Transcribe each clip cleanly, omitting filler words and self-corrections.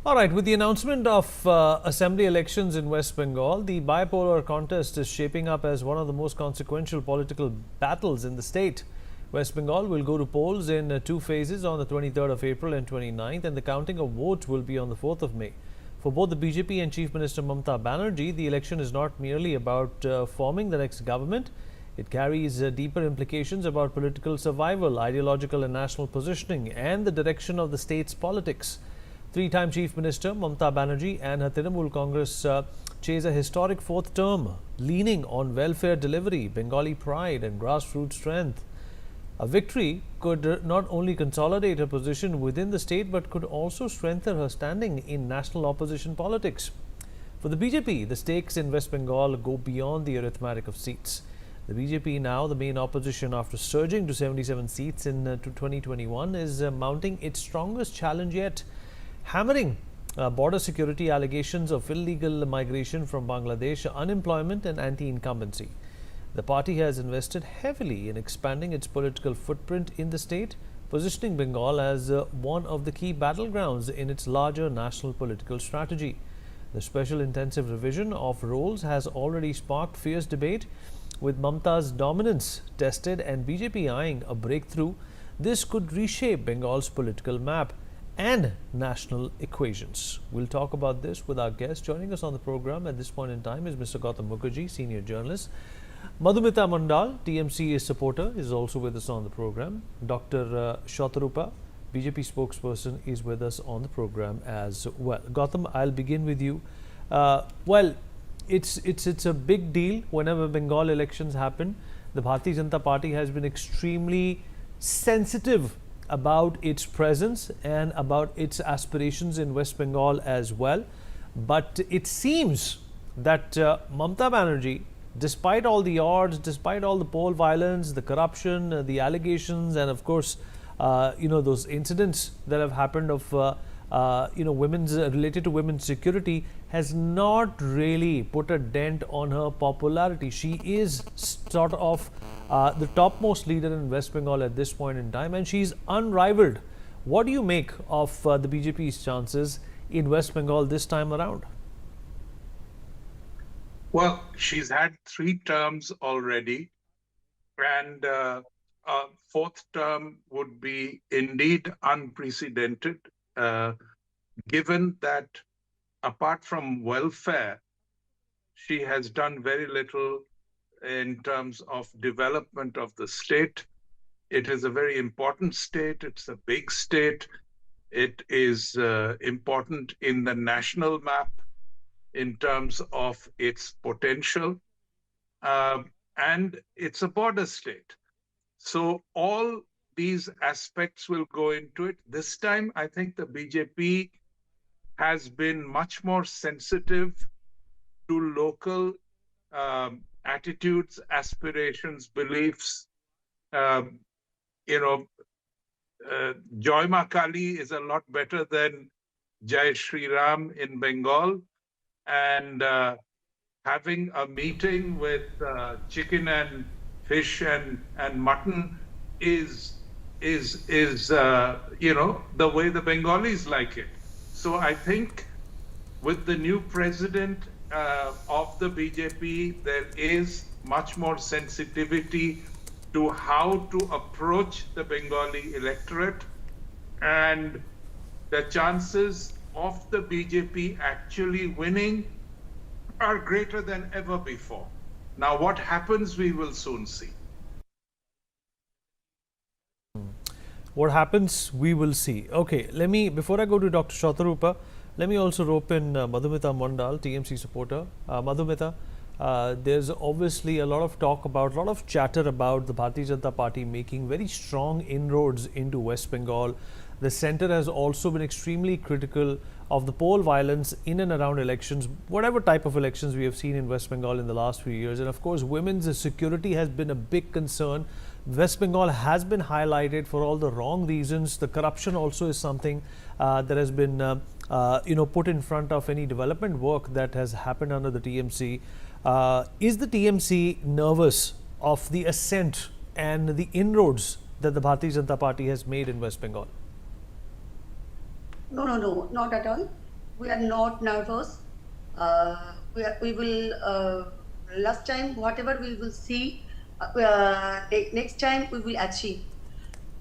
All right, with the announcement of assembly elections in West Bengal, the bipolar contest is shaping up as one of the most consequential political battles in the state. West Bengal will go to polls in two phases on the 23rd of April and 29th, and the counting of votes will be on the 4th of May. For both the BJP and Chief Minister Mamata Banerjee, the election is not merely about forming the next government. It carries deeper implications about political survival, ideological and national positioning, and the direction of the state's politics. Three-time Chief Minister Mamata Banerjee and her Trinamool Congress chase a historic fourth term, leaning on welfare delivery, Bengali pride and grassroots strength. A victory could not only consolidate her position within the state but could also strengthen her standing in national opposition politics. For the BJP, the stakes in West Bengal go beyond the arithmetic of seats. The BJP, now the main opposition after surging to 77 seats in 2021, is mounting its strongest challenge yet, hammering border security allegations of illegal migration from Bangladesh, unemployment and anti-incumbency. The party has invested heavily in expanding its political footprint in the state, positioning Bengal as one of the key battlegrounds in its larger national political strategy. The special intensive revision of roles has already sparked fierce debate, with Mamata's dominance tested and BJP eyeing a breakthrough. This could reshape Bengal's political map and national equations. We'll talk about this with our guest. Joining us on the program at this point in time is Mr. Gautam Mukherjee, senior journalist. Madhumita Mandal, TMC supporter, is also with us on the program. Dr. Shatarupa, BJP spokesperson, is with us on the program as well. Gautam, I'll begin with you. It's a big deal whenever Bengal elections happen. The Bharatiya Janata Party has been extremely sensitive about its presence and about its aspirations in West Bengal as well. But it seems that Mamata Banerjee, despite all the odds, despite all the poll violence, the corruption, the allegations, and of course, those incidents that have happened of, women's related to women's security, has not really put a dent on her popularity. She is sort of the topmost leader in West Bengal at this point in time, and she's unrivaled. What do you make of the BJP's chances in West Bengal this time around? Well, she's had 3 terms already, and a fourth term would be indeed unprecedented, given that apart from welfare, she has done very little in terms of development of the state. It is a very important state. It's a big state. It is important in the national map in terms of its potential. And it's a border state. So all these aspects will go into it. This time, I think the BJP has been much more sensitive to local attitudes, aspirations, beliefs. Joy Ma Kali is a lot better than Jai Shri Ram in Bengal. And having a meeting with chicken and fish and mutton is the way the Bengalis like it. So I think with the new president of the BJP, there is much more sensitivity to how to approach the Bengali electorate, and the chances of the BJP actually winning are greater than ever before. Now, what happens, we will soon see. What happens, we will see. Okay, before I go to Dr. Shatarupa, let me also rope in Madhumita Mandal, TMC supporter. Madhumita, there's obviously a lot of chatter about the Bharatiya Janata Party making very strong inroads into West Bengal. The centre has also been extremely critical of the poll violence in and around elections, whatever type of elections we have seen in West Bengal in the last few years. And of course, women's security has been a big concern. West Bengal has been highlighted for all the wrong reasons. The corruption also is something that has been put in front of any development work that has happened under the TMC. Is the TMC nervous of the ascent and the inroads that the Bharatiya Janata Party has made in West Bengal? No, not at all. we are not nervous. We will, last time, whatever we will see, next time we will achieve.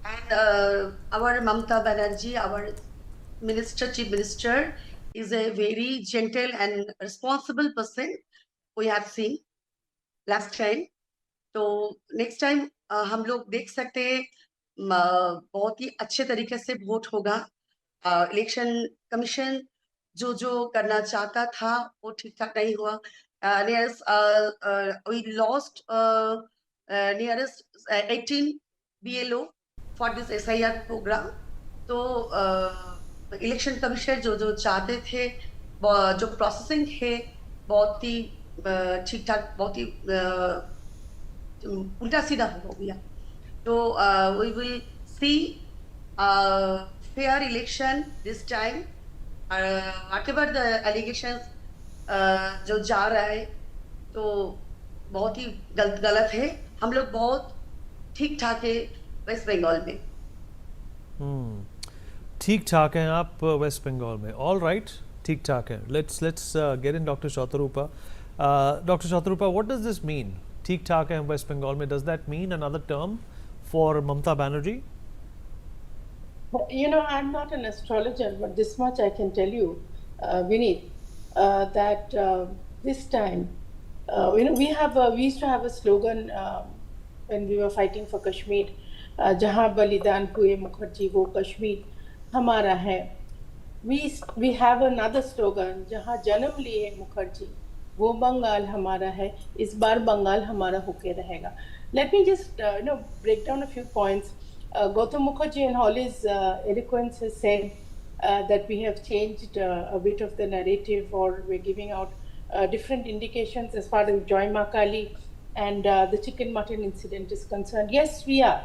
And our Mamata Banerjee, our minister, chief minister, is a very gentle and responsible person we have seen last time. तो next time हम लोग देख सकते हैं बहुत ही अच्छे तरीके से वोट होगा. इलेक्शन कमीशन जो जो करना चाहता था वो ठीक ठाक नहीं हुआ. We lost nearest 18 BLO for this SIR program. तो इलेक्शन कमीशन जो जो चाहते थे, जो प्रोसेसिंग है बहुत ही ठीक ठाक, बहुत ही उल्टा सीधा हो गया. तो we will see fair election this time. Whatever the allegations जो जा रहा है तो बहुत ही गलत है. हम लोग बहुत ठीक ठाक है वेस्ट बंगाल में. ठीक ठाक हैं आप वेस्ट बंगाल में. ऑल राइट, ठीक ठाक हैं. Let's get in doctor Shatarupa. Dr. Shatarupa, what does this mean? ठीक ठाक है वेस्ट बंगाल में. Does that mean another term for Mamata Banerjee? You know, I'm not an astrologer, but this much I can tell you, Vineet, that this time, you know, we used to have a slogan when we were fighting for Kashmir, "Jahan balidan hue Mukherjee, wo Kashmir hamara hai." We have another slogan, "Jahan janam liye Mukherjee, वो बंगाल हमारा है, इस बार बंगाल हमारा होके रहेगा." Let me just break down a few points. Gautam Mukherjee in all his eloquence has said that we have changed a bit of the narrative, or we're giving out different indications as far as Joy Makali and the chicken mutton incident is concerned. Yes, we are.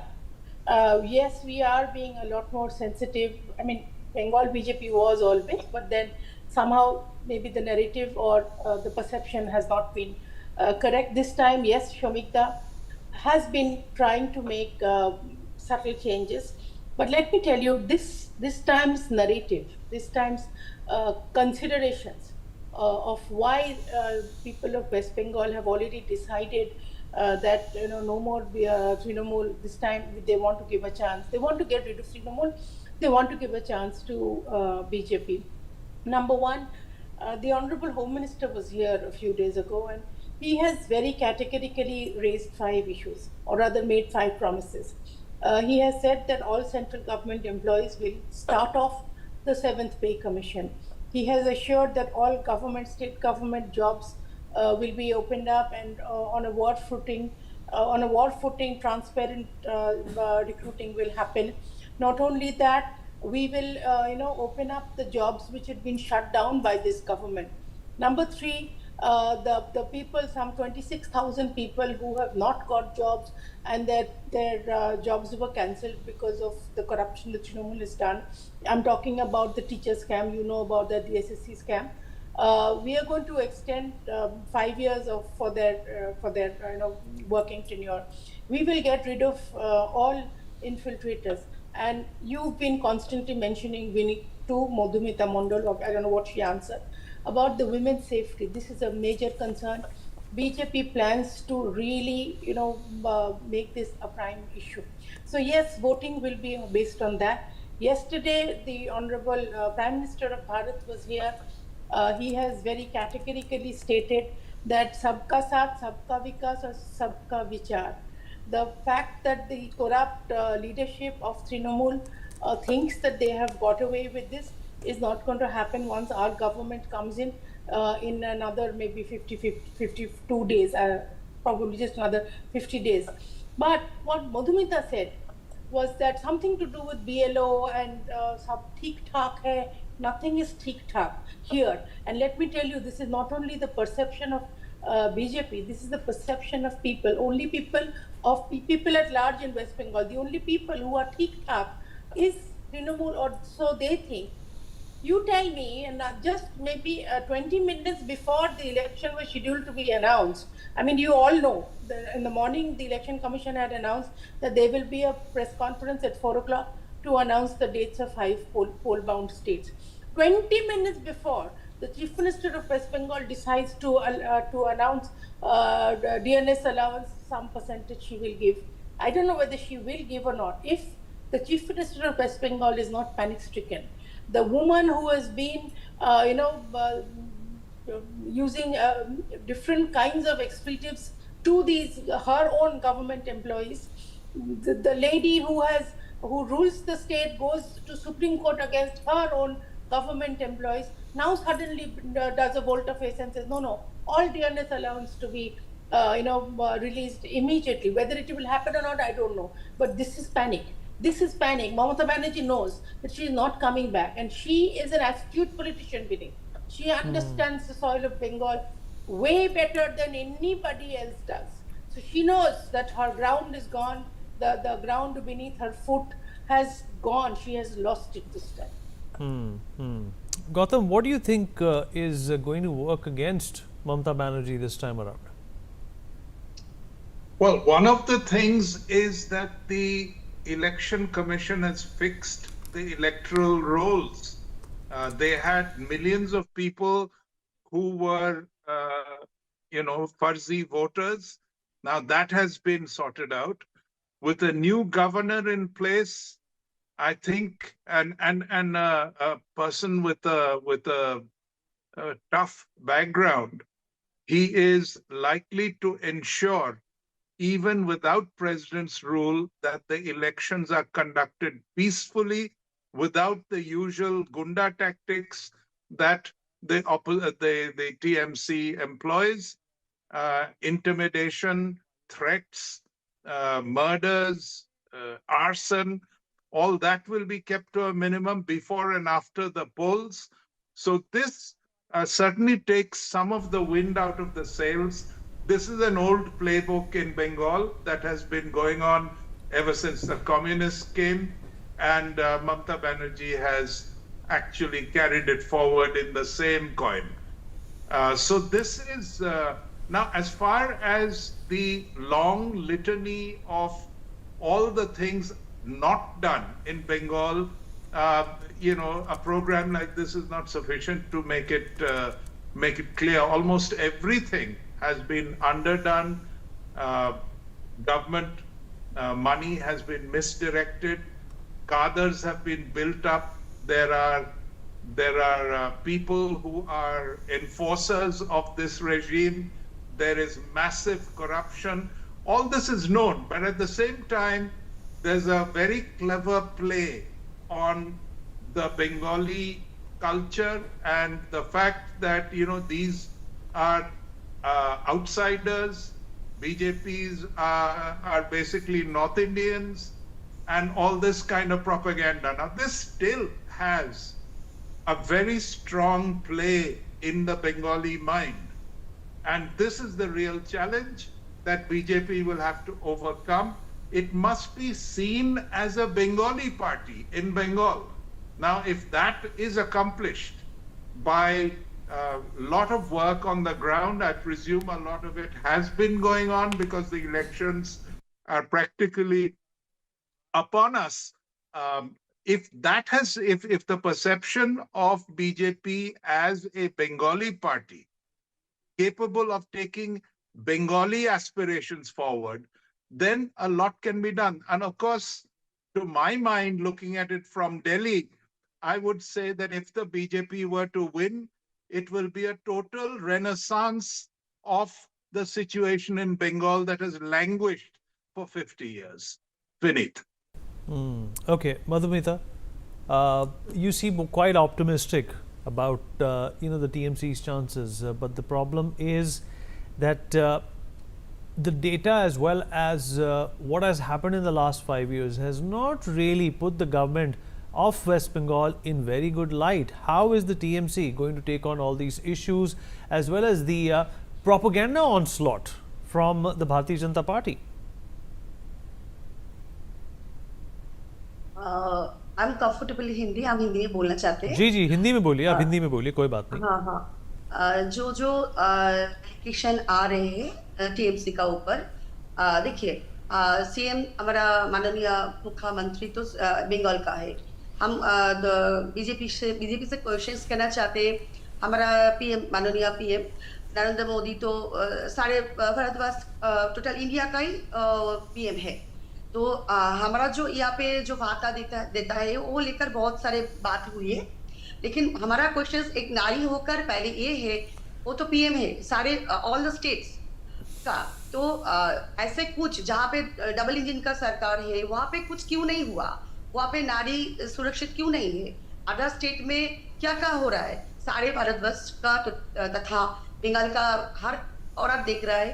Yes, we are being a lot more sensitive. I mean, Bengal BJP was always, but then somehow maybe the narrative or the perception has not been correct. This time, yes, Shomikta has been trying to make subtle changes. But let me tell you, this time's narrative, this time's considerations of why people of West Bengal have already decided that no more Trinamool. This time they want to give a chance. They want to get rid of Trinamool. They want to give a chance to BJP. Number one, the Honorable Home Minister was here a few days ago, and he has very categorically raised 5 issues, or rather made 5 promises. He has said that all central government employees will start off the 7th Pay Commission. He has assured that all government, state government jobs will be opened up and on a war footing, transparent recruiting will happen. Not only that, we will open up the jobs which had been shut down by this government. Number 3, the people, some 26,000 people who have not got jobs, and their jobs were cancelled because of the corruption that Trinamool has done. I'm talking about the teacher scam. You know about the DSSC scam. We are going to extend 5 years for their working tenure. We will get rid of all infiltrators. And you've been constantly mentioning, Vinny, to Madhumita Mondal, I don't know what she answered, about the women's safety. This is a major concern. BJP plans to really, make this a prime issue. So yes, voting will be based on that. Yesterday, the Honorable Prime Minister of Bharat was here. He has very categorically stated that sabka saath, sabka vikas, or sabka vichar. The fact that the corrupt leadership of Trinamool thinks that they have got away with this is not going to happen once our government comes in another maybe 52 days, probably just another 50 days. But what Madhumita said was that something to do with BLO and sab theek thaak hai. Nothing is theek thaak here. And let me tell you, this is not only the perception of BJP, this is the perception of people. Only people at large in West Bengal, the only people who are theek thaak is Trinamool, or so they think. You tell me, and just maybe 20 minutes before the election was scheduled to be announced, I mean, you all know, in the morning, the Election Commission had announced that there will be a press conference at 4 o'clock to announce the dates of 5 poll-bound states. 20 minutes before, the Chief Minister of West Bengal decides to announce the DNS allowance, some percentage she will give. I don't know whether she will give or not. If the Chief Minister of West Bengal is not panic-stricken, the woman who has been, using different kinds of expletives to these her own government employees, the lady who rules the state goes to Supreme Court against her own government employees, now suddenly does a volte-face and says, no, all DNS allowance to be released immediately. Whether it will happen or not, I don't know. But this is panic. This is panic. Mamata Banerjee knows that she is not coming back, and she is an astute politician, Vinny. She understands the soil of Bengal way better than anybody else does. So she knows that her ground is gone, the ground beneath her foot has gone. She has lost it this time. Gautam, what do you think is going to work against Mamata Banerjee this time around? Well, one of the things is that the Election Commission has fixed the electoral rolls. They had millions of people who were, fuzzy voters. Now that has been sorted out. With a new governor in place, I think, and a person with a tough background, he is likely to ensure, even without president's rule, that the elections are conducted peacefully, without the usual gunda tactics that the TMC employs, intimidation, threats, murders, arson. All that will be kept to a minimum before and after the polls. So this certainly takes some of the wind out of the sails. This is an old playbook in Bengal that has been going on ever since the communists came, and Mamata Banerjee has actually carried it forward in the same coin. So this is, now as far as the long litany of all the things not done in Bengal, a program like this is not sufficient to make it clear. Almost everything has been underdone. Government money has been misdirected. Cadres have been built up. There are people who are enforcers of this regime. There is massive corruption. All this is known, but at the same time, there's a very clever play on the Bengali culture and the fact that, these are outsiders. BJPs are basically North Indians, and all this kind of propaganda. Now, this still has a very strong play in the Bengali mind. And this is the real challenge that BJP will have to overcome. It must be seen as a Bengali party in Bengal. Now, if that is accomplished by a lot of work on the ground, I presume a lot of it has been going on because the elections are practically upon us. If the perception of BJP as a Bengali party capable of taking Bengali aspirations forward, then a lot can be done. And of course, to my mind, looking at it from Delhi, I would say that if the BJP were to win, it will be a total renaissance of the situation in Bengal that has languished for 50 years. Vineet. Okay, Madhumita, you seem quite optimistic about the TMC's chances, but the problem is that the data as well as what has happened in the last 5 years has not really put the government of West Bengal in very good light. How is the TMC going to take on all these issues as well as the propaganda onslaught from the Bharatiya Janata Party? I'm comfortable Hindi, हम हिंदी में बोलना चाहते हैं। जी हिंदी में बोलिए, आप हिंदी में बोलिए, कोई बात नहीं। हाँ, जो एलिगेशन आ रहे हैं टीएमसी का ऊपर, देखिए सीएम हमारा माननीय मुख्यमंत्री तो बंगाल का है, हम बीजेपी से क्वेश्चंस करना चाहते हैं। हमारा पीएम, माननीय पीएम नरेंद्र मोदी तो सारे भारतवर्ष, टोटल इंडिया का ही पीएम है। तो हमारा जो यहाँ पे जो वार्ता देता है वो लेकर बहुत सारे बात हुई है। लेकिन हमारा क्वेश्चन एक नारी होकर पहले ये है, वो तो पीएम है सारे ऑल द स्टेट्स का। तो ऐसे कुछ जहाँ पे डबल इंजन का सरकार है वहाँ पे कुछ क्यों नहीं हुआ? वहाँ पे नारी सुरक्षित क्यों नहीं है? अदर स्टेट में क्या क्या हो रहा है? सारे भारतवर्ष का तथा बंगाल का हर औरत देख रहा है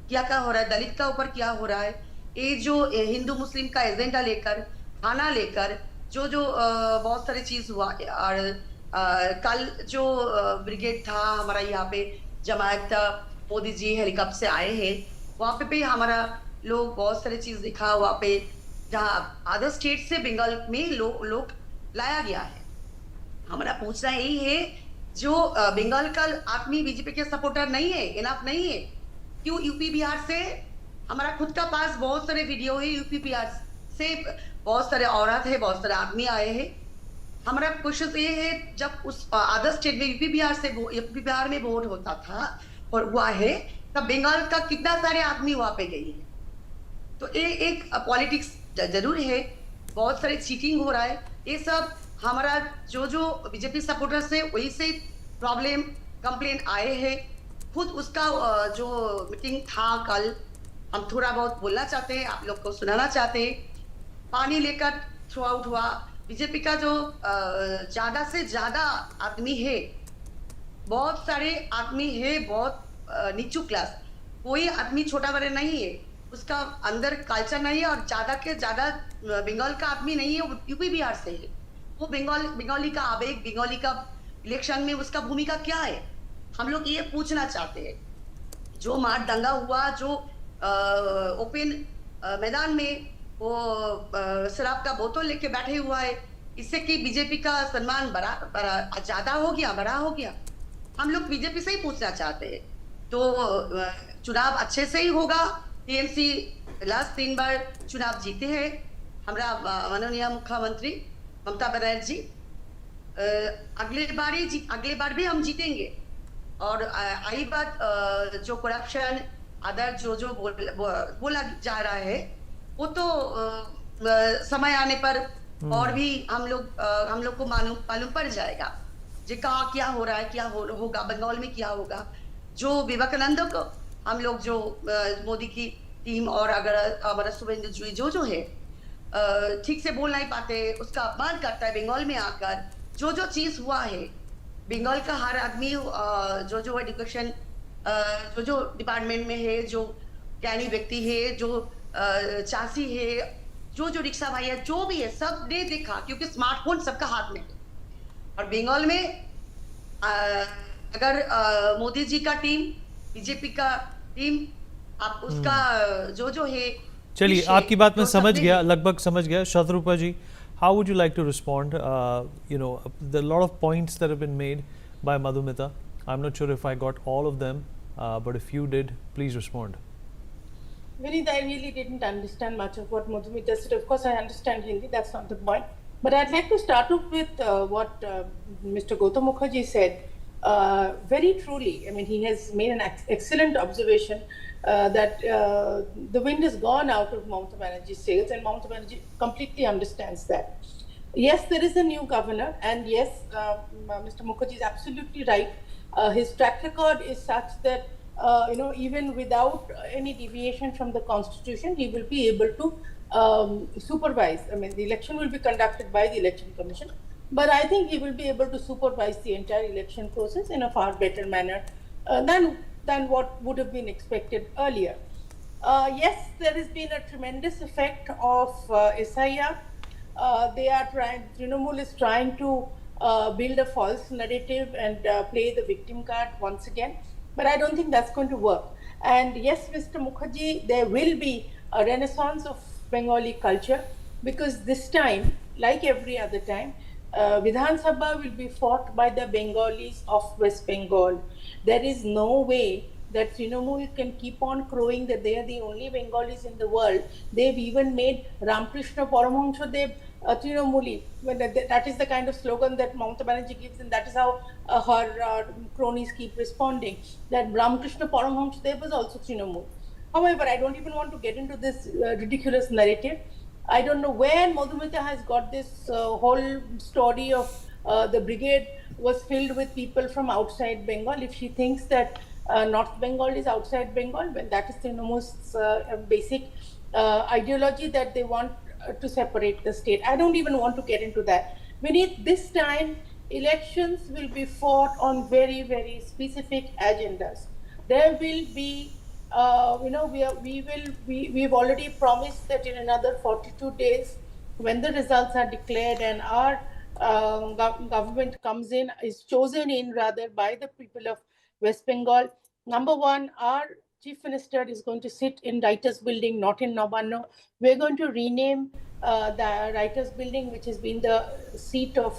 क्या क्या हो रहा है, दलित का ऊपर क्या हो रहा है। ये जो हिंदू मुस्लिम का एजेंडा लेकर, खाना लेकर जो जो बहुत सारी चीज हुआ। और कल जो ब्रिगेड था हमारा यहाँ पे, जमायत मोदी जी हेलीकॉप्टर से आए हैं, वहाँ पे भी हमारा लोग बहुत सारी चीज दिखा। वहाँ पे जहाँ अदर स्टेट से बंगाल में लोग लाया गया है। हमारा पूछना यही है, जो बंगाल का आदमी बीजेपी के सपोर्टर नहीं है, इनफ नहीं है, क्यों यूपी बिहार से? हमारा खुद का पास बहुत सारे वीडियो है, यूपी बिहार से बहुत सारे औरत है, बहुत सारे आदमी आए हैं। हमारा क्वेश्चन ये है, जब उस अदर स्टेट में यूपी बिहार में वोट होता था और हुआ है, तब बंगाल का कितना सारे आदमी वहां पे गई है। तो ये एक पॉलिटिक्स जरूर है, बहुत सारे चीटिंग हो रहा है। ये सब हमारा जो बीजेपी सपोर्टर्स है वही से प्रॉब्लम कंप्लेन आए हैं। खुद उसका जो मीटिंग था कल, हम थोड़ा बहुत बोलना चाहते हैं, आप लोग को सुनाना चाहते हैं। पानी लेकर थ्रो आउट हुआ। बीजेपी का जो ज्यादा से ज्यादा आदमी है, बहुत सारे आदमी है, बहुत नीचू क्लास, कोई आदमी छोटा बड़े नहीं है, उसका अंदर कल्चर नहीं है। और ज्यादा के ज्यादा बंगाल का आदमी नहीं है, वो यूपी बिहार से है। वो बंगाली का आवेग, बंगाली का इलेक्शन में उसका भूमिका क्या है, हम लोग ये पूछना चाहते हैं। जो मार दंगा हुआ, जो ओपन मैदान में वो शराब का बोतल लेके बैठे हुआ है, इससे कि बीजेपी का सम्मान बड़ा ज्यादा हो गया, बड़ा हो गया। हम लोग बीजेपी से ही पूछना चाहते हैं। तो चुनाव अच्छे से ही होगा। टीएमसी लास्ट 3 बार चुनाव जीते हैं। हमारा माननीय मुख्यमंत्री ममता बनर्जी अगले बार भी हम जीतेंगे। और आई बात जो करप्शन अदर जो बोला जा रहा है, वो तो समय आने पर और भी हम लोग को मालूम पड़ जाएगा जी कहाँ क्या हो रहा है, क्या होगा बंगाल में, क्या होगा। जो विवेकानंद को हम लोग जो मोदी की टीम और अगर हमारा शुभेंदु जी जो है ठीक से बोल नहीं पाते, उसका अपमान करता है बंगाल में आकर। जो चीज हुआ है, बंगाल का हर आदमी जो एजुकेशन जो डिपार्टमेंट में है, जो ज्ञानी व्यक्ति है, जो चासी है, जो रिक्शा भाई है, जो भी है, सब ने देखा, क्योंकि स्मार्टफोन सबका हाथ में है। और बंगाल में अगर मोदी जी का टीम, बीजेपी का टीम, आप उसका जो है। चलिए, आपकी बात मैं समझ गया, लगभग समझ गया। शत्रुपा जी, how would you like to respond? There are a lot of points that have been made by Madhumita. I'm not sure if I got all of them, but if you did, please respond. Vineet, I really didn't understand much of what Madhumita said. Of course, I understand Hindi, that's not the point. But I'd like to start off with what Mr. Gautam Mukherjee said. Very truly, I mean, he has made an excellent observation that the wind has gone out of Mamata Banerjee's sails, and Mamata Banerjee completely understands that. Yes, there is a new governor, and yes, Mr. Mukherjee is absolutely right. His track record is such that even without any deviation from the constitution, he will be able to supervise. I mean, the election will be conducted by the Election Commission, but I think he will be able to supervise the entire election process in a far better manner than what would have been expected earlier. Yes, there has been a tremendous effect of SIR. They are Trinamool is trying to build a false narrative and play the victim card once again. But I don't think that's going to work. And yes, Mr. Mukherjee, there will be a renaissance of Bengali culture, because this time, like every other time, Vidhan Sabha will be fought by the Bengalis of West Bengal. There is no way that Trinamool can keep on crowing that they are the only Bengalis in the world. They've even made Ramkrishna Paramahansadev Trinamuli. That is the kind of slogan that Mamata Banerjee gives, and that is how her cronies keep responding, that Ramkrishna Paramahansadev was also Trinamool. However, I don't even want to get into this ridiculous narrative. I don't know where Madhumita has got this whole story of the brigade was filled with people from outside Bengal. If she thinks that North Bengal is outside Bengal, well, that is the most basic ideology, that they want to separate the state. I don't even want to get into that. Beneath this time, elections will be fought on very, very specific agendas. There will be we've already promised that in another 42 days, when the results are declared and our government comes in, is chosen in rather by the people of West Bengal. Number one, our Chief Minister is going to sit in Writers Building, not in Nabanno. We're going to rename the Writers Building, which has been the seat of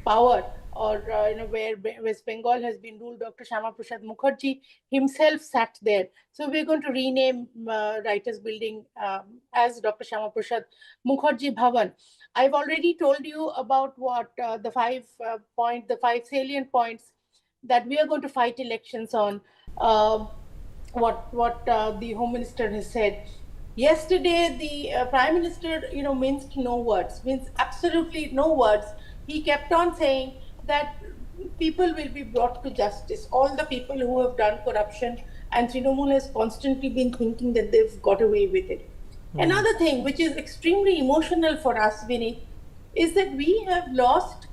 power, or where West Bengal has been ruled. Dr. Shyama Prasad Mukherjee himself sat there. So we're going to rename Writers Building as Dr. Shyama Prasad Mukherjee Bhavan. I've already told you about what the five salient points that we are going to fight elections on. What the Home Minister has said. Yesterday, the Prime Minister, minced no words, means absolutely no words. He kept on saying that people will be brought to justice, all the people who have done corruption, and Trinamool has constantly been thinking that they've got away with it. Another thing which is extremely emotional for us, Vinny, is that we have lost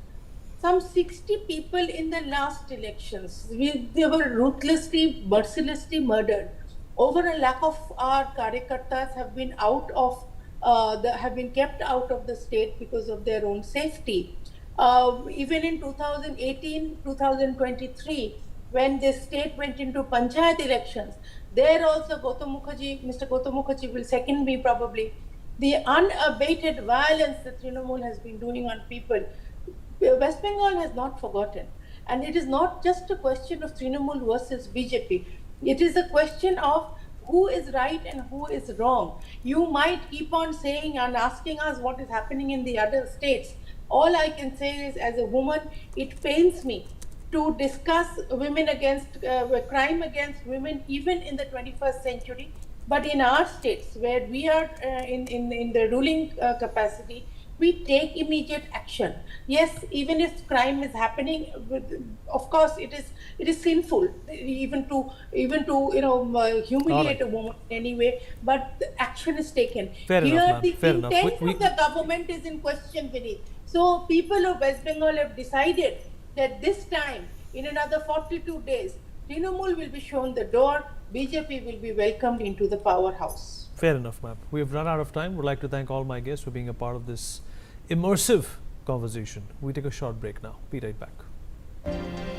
some 60 people in the last elections. They were ruthlessly, mercilessly murdered. Over a lakh of our Karyakartas have been have been kept out of the state because of their own safety. Even in 2018, 2023, when the state went into Panchayat elections, there also Mr. Gautam Mukherjee will second me probably, the unabated violence that Trinamool has been doing on people. West Bengal has not forgotten. And it is not just a question of Trinamool versus BJP. It is a question of who is right and who is wrong. You might keep on saying and asking us what is happening in the other states. All I can say is, as a woman, it pains me to discuss women against crime against women, even in the 21st century. But in our states, where we are in the ruling capacity, we take immediate action. Yes, even if crime is happening, of course it is sinful, even to humiliate a woman anyway. But the action is taken. Fair Here, enough, the ma'am. Fair intent enough. of the government is in question, Vinny. So people of West Bengal have decided that this time, in another 42 days, Trinamool will be shown the door. BJP will be welcomed into the powerhouse. Fair enough, ma'am. We have run out of time. Would like to thank all my guests for being a part of this immersive conversation. We take a short break now. Be right back.